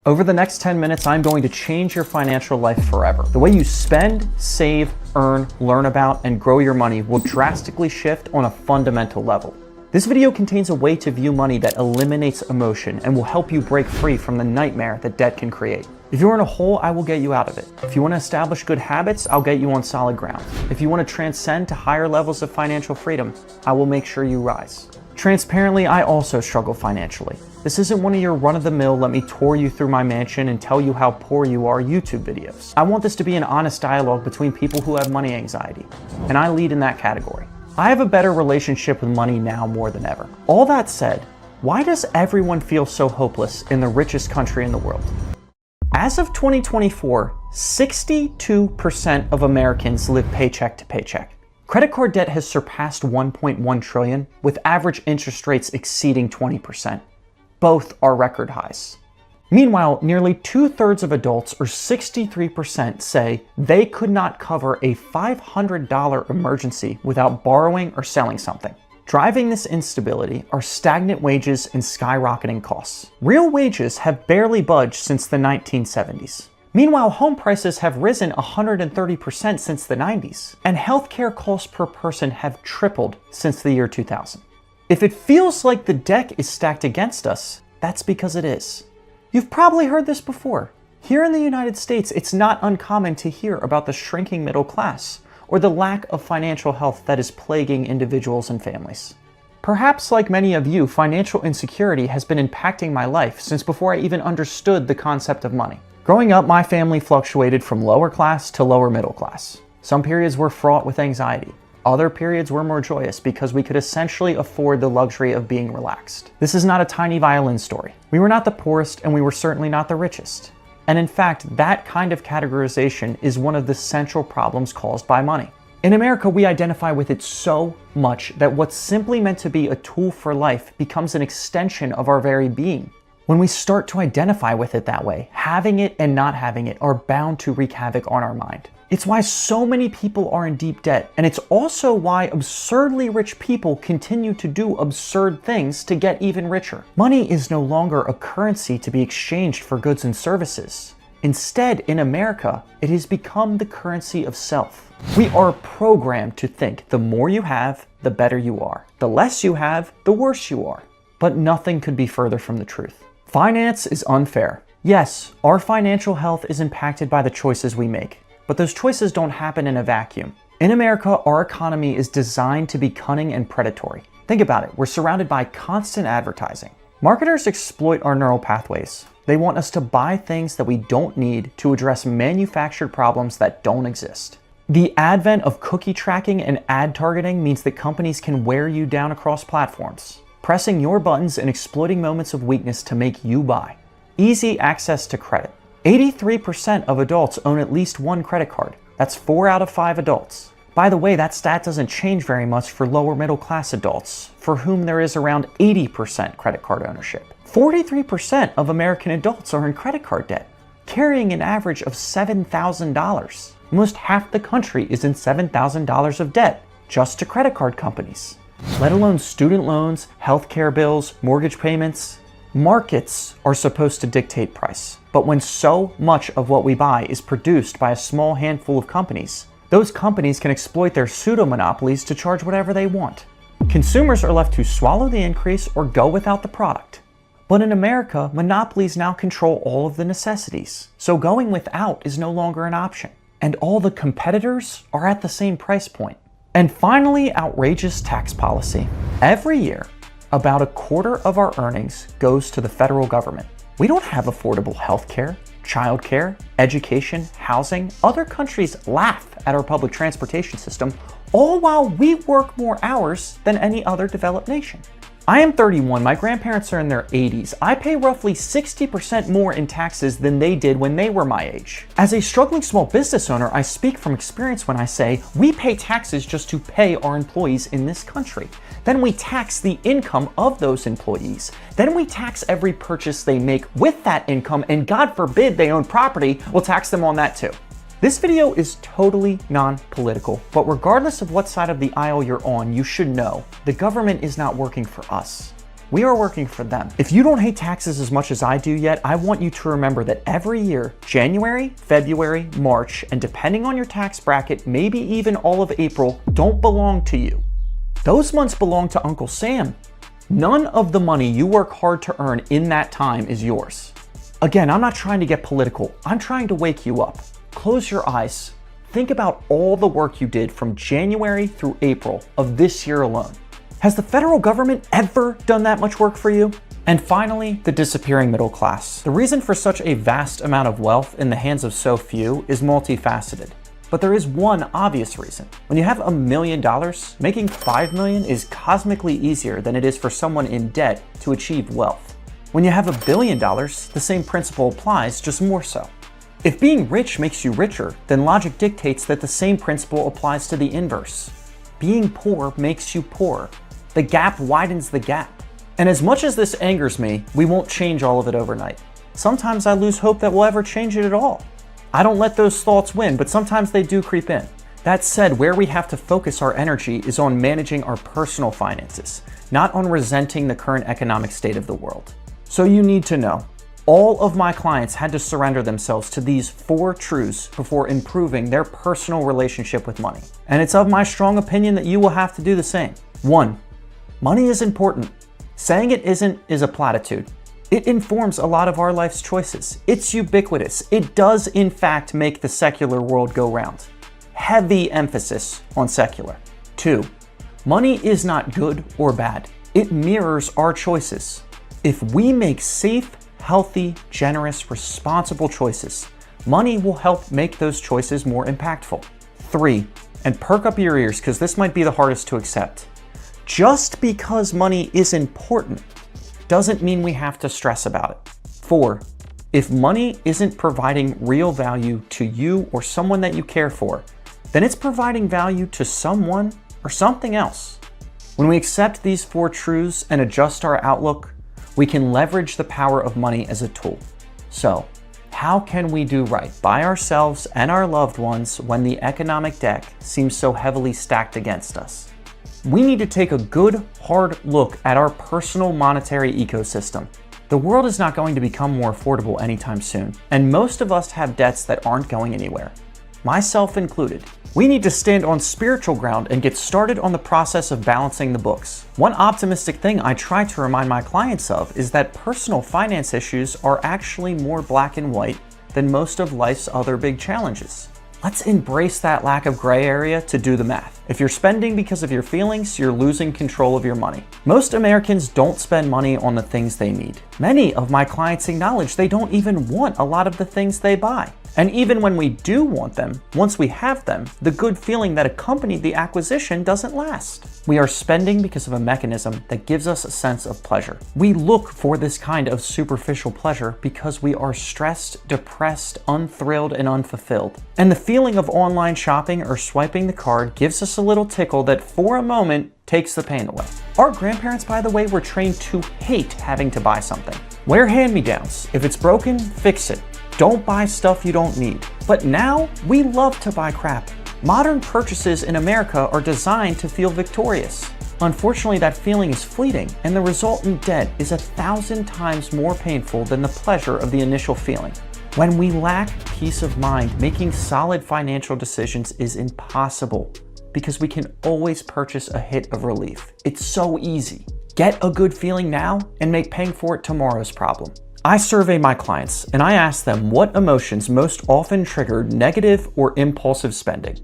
Over the next 10 minutes, I'm going to change your financial life forever. The way you spend, save, earn, learn about, and grow your money will drastically shift on a fundamental level. This video contains a way to view money that eliminates emotion and will help you break free from the nightmare that debt can create. If you're in a hole, I will get you out of it. If you want to establish good habits, I'll get you on solid ground. If you want to transcend to higher levels of financial freedom, I will make sure you rise. Transparently, I also struggle financially. This isn't one of your run-of-the-mill, let me tour you through my mansion and tell you how poor you are YouTube videos. I want this to be an honest dialogue between people who have money anxiety, and I lead in that category. I have a better relationship with money now more than ever. All that said, why does everyone feel so hopeless in the richest country in the world? As of 2024, 62% of Americans live paycheck to paycheck. Credit card debt has surpassed 1.1 trillion, with average interest rates exceeding 20%. Both are record highs. Meanwhile, nearly 2/3 of adults, or 63%, say they could not cover a $500 emergency without borrowing or selling something. Driving this instability are stagnant wages and skyrocketing costs. Real wages have barely budged since the 1970s. Meanwhile, home prices have risen 130% since the 90s, and healthcare costs per person have tripled since the year 2000. If it feels like the deck is stacked against us, that's because it is. You've probably heard this before. Here in the United States, it's not uncommon to hear about the shrinking middle class or the lack of financial health that is plaguing individuals and families. Perhaps like many of you, financial insecurity has been impacting my life since before I even understood the concept of money. Growing up, my family fluctuated from lower class to lower middle class. Some periods were fraught with anxiety. Other periods were more joyous because we could essentially afford the luxury of being relaxed. This is not a tiny violin story. We were not the poorest, and we were certainly not the richest. And in fact, that kind of categorization is one of the central problems caused by money. In America, we identify with it so much that what's simply meant to be a tool for life becomes an extension of our very being. When we start to identify with it that way, having it and not having it are bound to wreak havoc on our mind. It's why so many people are in deep debt, and it's also why absurdly rich people continue to do absurd things to get even richer. Money is no longer a currency to be exchanged for goods and services. Instead, in America, it has become the currency of self. We are programmed to think the more you have, the better you are. The less you have, the worse you are. But nothing could be further from the truth. Finance is unfair. Yes, our financial health is impacted by the choices we make. But those choices don't happen in a vacuum. In America, our economy is designed to be cunning and predatory. Think about it, we're surrounded by constant advertising. Marketers exploit our neural pathways. They want us to buy things that we don't need to address manufactured problems that don't exist. The advent of cookie tracking and ad targeting means that companies can wear you down across platforms, pressing your buttons and exploiting moments of weakness to make you buy. Easy access to credit. 83% of adults own at least one credit card. That's 4 out of 5 adults. By the way, that stat doesn't change very much for lower middle class adults, for whom there is around 80% credit card ownership. 43% of American adults are in credit card debt, carrying an average of $7,000. Almost half the country is in $7,000 of debt, just to credit card companies. Let alone student loans, healthcare bills, mortgage payments. Markets are supposed to dictate price, but when so much of what we buy is produced by a small handful of companies, those companies can exploit their pseudo-monopolies to charge whatever they want. Consumers are left to swallow the increase or go without the product. But in America, monopolies now control all of the necessities, so going without is no longer an option. And all the competitors are at the same price point. And finally, outrageous tax policy. Every year, about 1/4 of our earnings goes to the federal government. We don't have affordable healthcare, childcare, education, housing. Other countries laugh at our public transportation system, all while we work more hours than any other developed nation. I am 31, my grandparents are in their 80s. I pay roughly 60% more in taxes than they did when they were my age. As a struggling small business owner, I speak from experience when I say we pay taxes just to pay our employees in this country. Then we tax the income of those employees. Then we tax every purchase they make with that income, and God forbid they own property, we'll tax them on that too. This video is totally non-political, but regardless of what side of the aisle you're on, you should know the government is not working for us. We are working for them. If you don't hate taxes as much as I do yet, I want you to remember that every year, January, February, March, and depending on your tax bracket, maybe even all of April, don't belong to you. Those months belong to Uncle Sam. None of the money you work hard to earn in that time is yours. Again, I'm not trying to get political. I'm trying to wake you up. Close your eyes. Think about all the work you did from January through April of this year alone. Has the federal government ever done that much work for you? And finally, the disappearing middle class. The reason for such a vast amount of wealth in the hands of so few is multifaceted. But there is one obvious reason. When you have $1 million, making $5 million is cosmically easier than it is for someone in debt to achieve wealth. When you have $1 billion, the same principle applies, just more so. If being rich makes you richer, then logic dictates that the same principle applies to the inverse. Being poor makes you poorer. The gap widens the gap. And as much as this angers me, we won't change all of it overnight. Sometimes I lose hope that we'll ever change it at all. I don't let those thoughts win, but sometimes they do creep in. That said, where we have to focus our energy is on managing our personal finances, not on resenting the current economic state of the world. So you need to know, all of my clients had to surrender themselves to these 4 truths before improving their personal relationship with money. And it's of my strong opinion that you will have to do the same. 1. Money is important. Saying it isn't is a platitude. It informs a lot of our life's choices. It's ubiquitous. It does, in fact, make the secular world go round. Heavy emphasis on secular. 2. Money is not good or bad. It mirrors our choices. If we make safe, healthy, generous, responsible choices, money will help make those choices more impactful. 3. And perk up your ears because this might be the hardest to accept. Just because money is important doesn't mean we have to stress about it. 4. If money isn't providing real value to you or someone that you care for, then it's providing value to someone or something else. When we accept these 4 truths and adjust our outlook, we can leverage the power of money as a tool. So, how can we do right by ourselves and our loved ones when the economic deck seems so heavily stacked against us? We need to take a good, hard look at our personal monetary ecosystem. The world is not going to become more affordable anytime soon, and most of us have debts that aren't going anywhere, myself included. We need to stand on spiritual ground and get started on the process of balancing the books. One optimistic thing I try to remind my clients of is that personal finance issues are actually more black and white than most of life's other big challenges. Let's embrace that lack of gray area to do the math. If you're spending because of your feelings, you're losing control of your money. Most Americans don't spend money on the things they need. Many of my clients acknowledge they don't even want a lot of the things they buy. And even when we do want them, once we have them, the good feeling that accompanied the acquisition doesn't last. We are spending because of a mechanism that gives us a sense of pleasure. We look for this kind of superficial pleasure because we are stressed, depressed, unthrilled, and unfulfilled. And the feeling of online shopping or swiping the card gives us a little tickle that for a moment takes the pain away. Our grandparents, by the way, were trained to hate having to buy something. Wear hand-me-downs. If it's broken, fix it. Don't buy stuff you don't need. But now, we love to buy crap. Modern purchases in America are designed to feel victorious. Unfortunately, that feeling is fleeting, and the resultant debt is 1,000 times more painful than the pleasure of the initial feeling. When we lack peace of mind, making solid financial decisions is impossible because we can always purchase a hit of relief. It's so easy. Get a good feeling now and make paying for it tomorrow's problem. I survey my clients and I ask them what emotions most often trigger negative or impulsive spending.